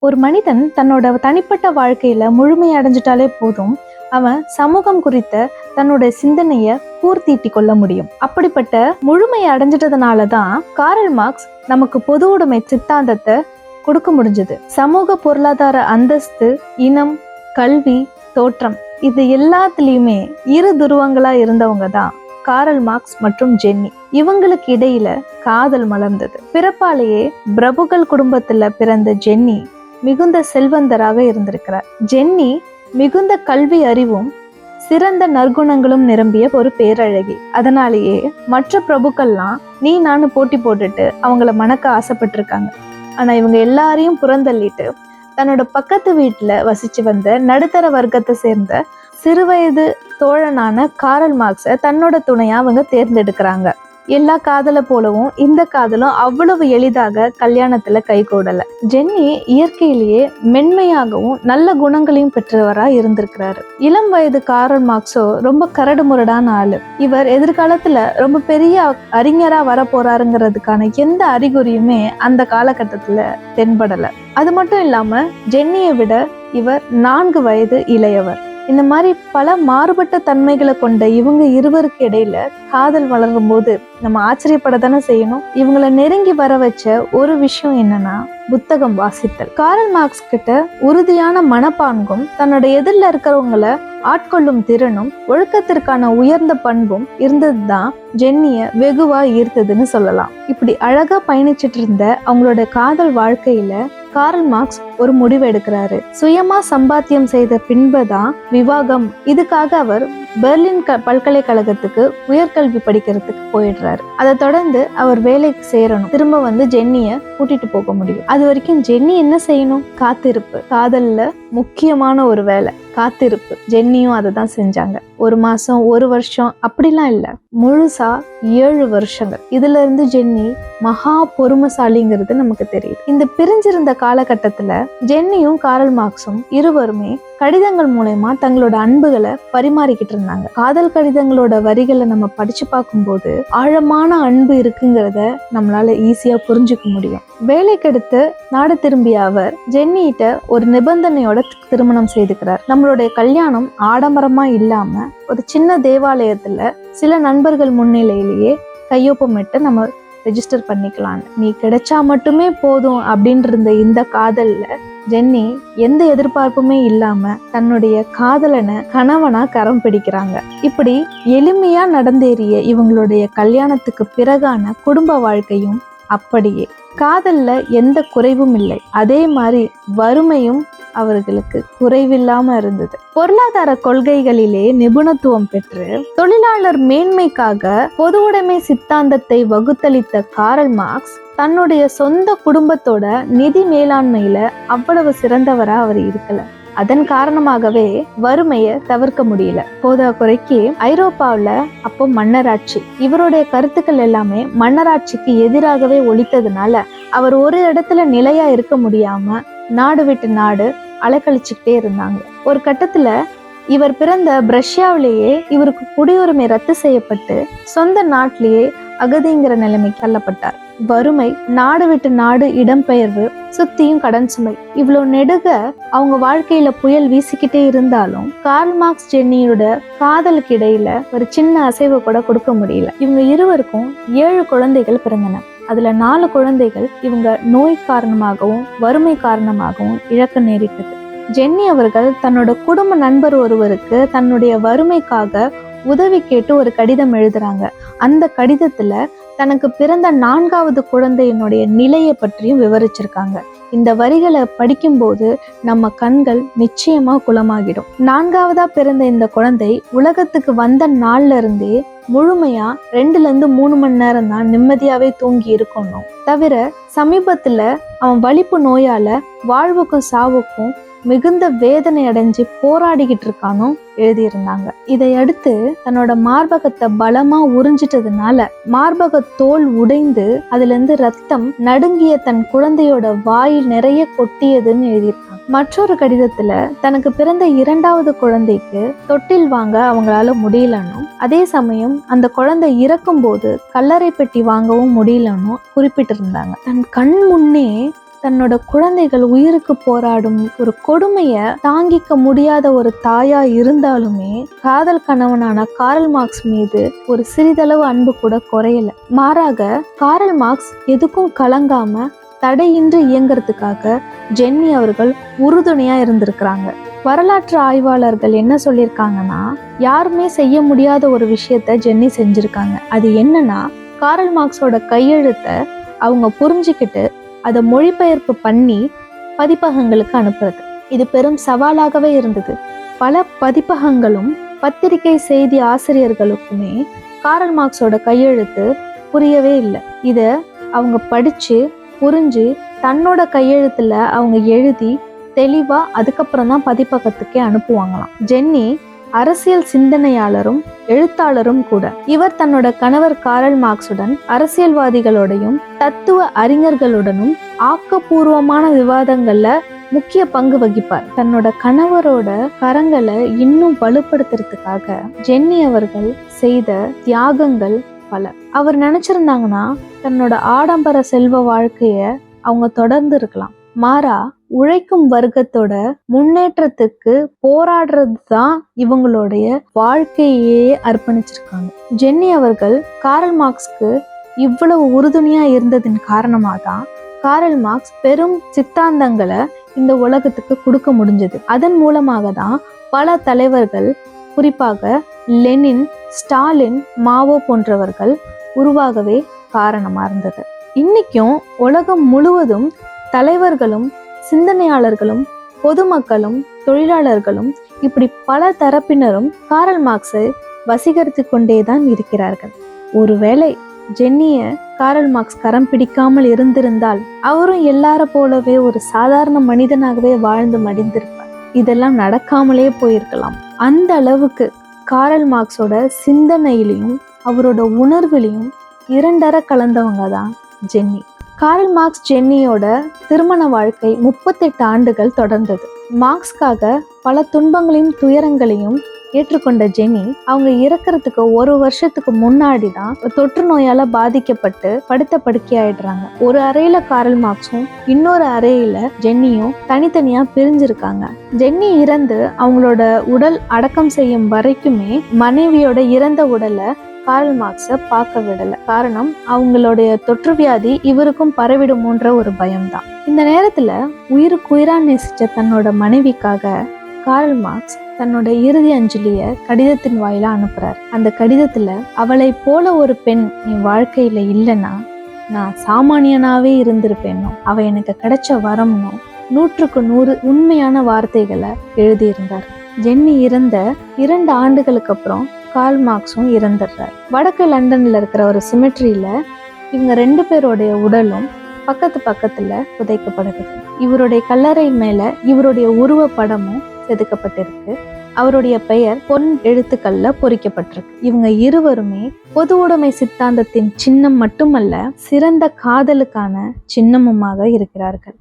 ஒரு மனிதன் தன்னோட தனிப்பட்ட வாழ்க்கையில முழுமை அடைஞ்சிட்டாலே போதும், அவன் சமூகம் குறித்த தன்னோட சிந்தனைய பூர்த்திட்டி கொள்ள முடியும். அப்படிப்பட்ட முழுமை அடைஞ்சிட்டதுனாலதான் காரல் மார்க்ஸ் நமக்கு பொது உடைமை சித்தாந்தத்தை கொடுக்க முடிஞ்சது. சமூக பொருளாதார அந்தஸ்து, இனம், கல்வி, தோற்றம், இது எல்லாத்துலயுமே இரு துருவங்களா இருந்தவங்க தான் காரல் மார்க்ஸ் மற்றும் ஜென்னி. இவங்களுக்கு இடையில காதல் மலர்ந்தது. பிறப்பாலேயே பிரபுக்கள் குடும்பத்துல பிறந்த ஜென்னி மிகுந்த செல்வந்தராக இருந்திருக்கிறார். ஜென்னி மிகுந்த கல்வி அறிவும் சிறந்த நற்குணங்களும் நிரம்பிய ஒரு பேரழகி. அதனாலேயே மற்ற பிரபுக்கள்லாம் நீ நானு போட்டி போட்டுட்டு அவங்கள மணக்க ஆசைப்பட்டிருக்காங்க. ஆனா இவங்க எல்லாரையும் புறந்தள்ளிட்டு தன்னோட பக்கத்து வீட்டுல வசிச்சு வந்த நடுத்தர வர்க்கத்தை சேர்ந்த சிறுவயது தோழனான காரல் மார்க்ஸை தன்னோட துணையா அவங்க தேர்ந்தெடுக்கிறாங்க. எல்லா காதலை போலவும் இந்த காதலும் அவ்வளவு எளிதாக கல்யாணத்துல கைகூடல. ஜென்னி இயற்கையிலேயே மென்மையாகவும் நல்ல குணங்களையும் பெற்றவரா இருந்திருக்கிறாரு. இளம் வயது காரல் மார்க்ஸோ ரொம்ப கரடு முரடான ஆளு. இவர் எதிர்காலத்துல ரொம்ப பெரிய அறிஞரா வர போறாருங்கிறதுக்கான எந்த அறிகுறியுமே அந்த காலகட்டத்துல தென்படல. அது மட்டும் இல்லாம ஜென்னியை விட இவர் 4 வயது இளையவர். இந்த மாதிரி பல மாறுபட்ட தன்மைகளை கொண்ட இவங்க இருவருக்கு இடையில காதல் வளரும் போது நம்ம ஆச்சரியப்படத்தானே செய்யணும். இவங்களை நெருங்கி வர வச்ச ஒரு விஷயம் என்னன்னா புத்தகம் வாசித்தல். காரல் மார்க்ஸ் கிட்ட உறுதியான மனப்பான்கும் தன்னோட எதிரில் இருக்கிறவங்களை ஆட்கொள்ளும் திறனும் ஒழுக்கத்திற்கான உயர்ந்த பண்பும் இருந்ததுதான் ஜென்னிய வெகுவா ஈர்த்ததுன்னு சொல்லலாம். இப்படி அழகா பயணிச்சுட்டு இருந்த அவங்களோட காதல் வாழ்க்கையில காரல் மார்க்ஸ் ஒரு முடிவு எடுக்கிறாரு. சுயமா சம்பாத்தியம் செய்த பின்புதான் விவாகம். இதுக்காக அவர் பெர்லின் பல்கலைக்கழகத்துக்கு உயர்கல்வி படிக்கிறதுக்கு போயிடுறாரு. அதை தொடர்ந்து அவர் வேலைக்கு சேரணும். திரும்ப வந்து ஜென்னிய கூட்டிட்டு போக முடியும். அது வரைக்கும் ஜென்னி என்ன செய்யணும்? காத்திருப்பு. காதல்ல முக்கியமான ஒரு வேலை காத்திருப்பு. ஜென்னியும் அதை தான் செஞ்சாங்க. 1 மாசம், 1 வருஷம் அப்படிலாம் இல்ல, முழுசா 7 வருஷங்கள். இதுல இருந்து ஜென்னி மகா பொறுமைசாலிங்கிறது நமக்கு தெரியுது. இந்த பிரிஞ்சிருந்த காலகட்டத்துல ஜென்னியும் காரல் மார்க்ஸும் இருவருமே கடிதங்கள் மூலமா தங்களோட அன்புகளை பரிமாறிக்கிட்டு இருந்தாங்க. காதல் கடிதங்களோட வரிகளை நம்ம படிச்சு பார்க்கும்போது ஆழமான அன்பு இருக்குங்கிறத நம்மளால ஈஸியா புரிஞ்சுக்க முடியும். வேலைக்கடுத்து நாடு திரும்பிய அவர் ஜென்னிட்ட ஒரு நிபந்தனையோட திருமணம் செய்துக்கிறார். நம்மளுடைய கல்யாணம் ஆடம்பரமா இல்லாம ஒரு சின்ன தேவாலயத்துல சில நண்பர்கள் முன்னிலையிலேயே கையொப்பமிட்டு நம்ம ரெஜிஸ்டர் பண்ணிக்கலான்னு. நீ கிடைச்சா மட்டுமே போதும் அப்படின்னு இருந்த இந்த காதல்ல ஜென்னி எந்த எதிர்பார்ப்புமே இல்லாம தன்னுடைய காதலனை கணவனா கரம் பிடிக்கிறாங்க. இப்படி எளிமையா நடந்தேறிய இவங்களுடைய கல்யாணத்துக்கு பிறகான குடும்ப வாழ்க்கையும் அப்படியே. காதல்ல எந்த குறைவும் இல்லை. அதே மாதிரி வறுமையும் அவர்களுக்கு குறைவில்லாம இருந்தது. பொருளாதார கொள்கைகளிலே நிபுணத்துவம் பெற்று தொழிலாளர் மேன்மைக்காக பொது உடைமை சித்தாந்தத்தை வகுத்தளித்த காரல் மார்க்ஸ் தன்னுடைய சொந்த குடும்பத்தோட நிதி மேலாண்மையில அவ்வளவு சிறந்தவரா அவர் இருக்கல. அதன் காரணமாகவே வறுமையை தவிர்க்க முடியல. போதா குறைக்கு ஐரோப்பாவில் அப்போ மன்னராட்சி. இவருடைய கருத்துக்கள் எல்லாமே மன்னராட்சிக்கு எதிராகவே ஒழித்ததுனால அவர் ஒரு இடத்துல நிலையா இருக்க முடியாம நாடு விட்டு நாடு அலைக்கழிச்சுக்கிட்டே இருந்தாங்க. ஒரு கட்டத்துல இவர் பிறந்த பிரஷ்யாவிலேயே இவருக்கு குடியுரிமை ரத்து செய்யப்பட்டு சொந்த நாட்டிலேயே அகதிங்கிற நிலைமைக்கு தள்ளப்பட்டார். வறுமை, நாடு விட்டு நாடு இடம்பெயர்வு, சுத்தியும் கடன் சுமை, இவ்வளோ நெடுக அவங்க வாழ்க்கையில புயல் வீசிக்கிட்டே இருந்தாலும் கார்ல் மார்க்ஸ் ஜென்னியோட காதலுக்கு இடையில ஒரு சின்ன அசைவு கூட கொடுக்க முடியல. இவங்க இருவருக்கும் 7 குழந்தைகள் பிறந்தன. அதுல 4 குழந்தைகள் இவங்க நோய் காரணமாகவும் வறுமை காரணமாகவும் இழக்க நேரிட்டது. ஜென்னி அவர்கள் தன்னோட குடும்ப நண்பர் ஒருவருக்கு தன்னுடைய வறுமைக்காக உதவி கேட்டு ஒரு கடிதம் எழுதுறாங்க. அந்த கடிதத்துல தனக்கு பிறந்த 4வது குழந்தையினுடைய நிலையை பற்றியும் விவரிச்சிருக்காங்க. இந்த வரிகளை படிக்கும்போது நம்ம கண்கள் நிச்சயமா குளமாகிடும். 4வதா பிறந்த இந்த குழந்தை உலகத்துக்கு வந்த நாள்ல இருந்தே முழுமையா 2-3 மணி நேரம் தான் நிம்மதியாவே தூங்கி இருக்கணும். தவிர சமீபத்துல அவன் வலிப்பு நோயால வாழ்வுக்கும் சாவுக்கும் மிகுந்த வேதனை அடைஞ்சு போராடிக்கிட்டு இருக்கானோ எழுதியிருந்தாங்க. இதை அடுத்து தன்னோட மார்பகத்தை பலமா உறிஞ்சிட்டதுனால மார்பக தோல் உடைந்து அதுல இருந்து ரத்தம் நடுங்கிய தன் குழந்தையோட வாயில் நிறைய கொட்டியதுன்னு எழுதியிருக்காங்க. மற்றொரு கடிதத்துல தனக்கு பிறந்த 2வது குழந்தைக்கு தொட்டில் வாங்க அவங்களால முடியலன்னும், அதே சமயம் அந்த குழந்தை இறக்கும் போது கல்லறை பெட்டி வாங்கவும் முடியலன்னும் குறிப்பிட்டிருந்தாங்க. தன் கண் முன்னே தன்னோட குழந்தைகள் உயிருக்கு போராடும் ஒரு கொடுமையை தாங்கிக்க முடியாத ஒரு தாயா இருந்தாலுமே காதல் கணவனான காரல் மார்க்ஸ் மீது ஒரு சிறிதளவு அன்பு கூட குறையல. மாறாக காரல் மார்க்ஸ் எதுக்கும் கலங்காம தடையின்றி இயங்குறதுக்காக ஜென்னி அவர்கள் உறுதுணையா இருந்திருக்கிறாங்க. வரலாற்று ஆய்வாளர்கள் என்ன சொல்லியிருக்காங்கன்னா, யாருமே செய்ய முடியாத ஒரு விஷயத்த ஜென்னி செஞ்சிருக்காங்க. அது என்னன்னா, காரல் மார்க்ஸோட கையெழுத்தை அவங்க புரிஞ்சுக்கிட்டு அதை மொழிபெயர்ப்பு பண்ணி பதிப்பகங்களுக்கு அனுப்புறது. இது பெரும் சவாலாகவே இருந்தது. பல பதிப்பகங்களும் பத்திரிகை செய்தி ஆசிரியர்களுக்குமே காரல் மார்க்ஸோட கையெழுத்து புரியவே இல்லை. இத அவங்க படிச்சு புரிஞ்சு தன்னோட கையெழுத்துல அவங்க எழுதி தெளிவா அதுக்கப்புறம் தான் பதிப்பகத்துக்கே அனுப்புவாங்களாம். ஜென்னி அரசியல் சிந்தனையாளரும் எழுத்தாளரும் கூட. இவர் தன்னோட கணவர் காரல் மார்க்ஸுடன் அரசியல்வாதிகளோடையும் தத்துவ அறிஞர்களுடனும் ஆக்கப்பூர்வமான விவாதங்கள்ல முக்கிய பங்கு வகிப்பார். தன்னோட கணவரோட கரங்களை இன்னும் வலுப்படுத்துறதுக்காக ஜென்னி அவர்கள் செய்த தியாகங்கள் பல. அவர் நினைச்சிருந்தாங்கன்னா தன்னோட ஆடம்பர செல்வ வாழ்க்கைய அவங்க தொடர்ந்து இருக்கலாம். மாறா உழைக்கும் வர்க்கத்தோட முன்னேற்றத்துக்கு போராடுறது தான் இவங்களுடைய வாழ்க்கையே அர்ப்பணிச்சிருக்காங்க. ஜென்னி அவர்கள் காரல் மார்க்ஸ்க்கு இவ்வளவு உறுதுணையா இருந்ததின் காரணமா தான் காரல் மார்க்ஸ் பெரும் சித்தாந்தங்களை இந்த உலகத்துக்கு கொடுக்க முடிஞ்சது. அதன் மூலமாக தான் பல தலைவர்கள், குறிப்பாக லெனின், ஸ்டாலின், மாவோ போன்றவர்கள் உருவாகவே காரணமா இருந்தது. இன்னைக்கும் உலகம் முழுவதும் தலைவர்களும் சிந்தனையாளர்களும் பொதுமக்களும் தொழிலாளர்களும் இப்படி பல தரப்பினரும் காரல் மார்க்ஸை வசீகரித்து கொண்டேதான் இருக்கிறார்கள். ஒருவேளை ஜென்னிய காரல் மார்க்ஸ் கரம் பிடிக்காமல் இருந்திருந்தால் அவரும் எல்லார போலவே ஒரு சாதாரண மனிதனாகவே வாழ்ந்து மடிந்திருப்பார். இதெல்லாம் நடக்காமலே போயிருக்கலாம். அந்த அளவுக்கு காரல் மார்க்ஸோட சிந்தனையிலையும் அவரோட உணர்விலையும் இரண்டர கலந்தவங்க தான் ஜென்னி. காரல் மார்க்ஸ் ஜென்னியோட திருமண வாழ்க்கை 38 ஆண்டுகள் தொடர்ந்தது. மார்க்ஸ்க்காக பல துன்பங்களையும் துயரங்களையும் ஏற்றுக்கொண்ட ஜென்னி அவங்க இறக்கிறதுக்கு 1 வருஷத்துக்கு முன்னாடி தான் தொற்று நோயால பாதிக்கப்பட்டு படுத்த படுக்கையாயிடுறாங்க. ஒரு அறையில காரல் மார்க்ஸும் இன்னொரு அறையில ஜென்னியும் தனித்தனியா பிரிஞ்சிருக்காங்க. ஜென்னி இறந்து அவங்களோட உடல் அடக்கம் செய்யும் வரைக்குமே மனைவியோட இறந்த உடலை காரல் மார்க்ஸை பார்க்க விடல. காரணம், அவங்களுடைய தொற்று வியாதி இவருக்கும் பரவிடுமோன்ற ஒரு பயம்தான். இந்த நேரத்துல உயிருக்குயிரா நேசிச்ச தன்னோட மனைவிக்காக காரல் மார்க்ஸ் தன்னோட இறுதி அஞ்சலிய கடிதத்தின் வாயிலா அனுப்புறார். அந்த கடிதத்துல, அவளை போல ஒரு பெண் என் வாழ்க்கையில இல்லைன்னா நான் சாமானியனாவே இருந்திருப்பேனோ, அவ எனக்கு கிடைச்ச வரம்னோ 100க்கு 100 உண்மையான வார்த்தைகளை எழுதியிருந்தார். ஜென்னி இறந்த 2 ஆண்டுகளுக்கு அப்புறம் கார்ல் மார்க்ஸும் இறந்துடுறார். வடக்கு லண்டன்ல இருக்கிற ஒரு சிமெட்ரியில இவங்க 2 பேருடைய உடலும் பக்கத்துல புதைக்கப்படுது. இவருடைய கல்லறை மேல இவருடைய உருவ படமும் செதுக்கப்பட்டிருக்கு. அவருடைய பெயர் பொன் எழுத்துக்கள்ல பொறிக்கப்பட்டிருக்கு. இவங்க இருவருமே பொது உடைமை சித்தாந்தத்தின் சின்னம் மட்டுமல்ல, சிறந்த காதலுக்கான சின்னமுமாக இருக்கிறார்கள்.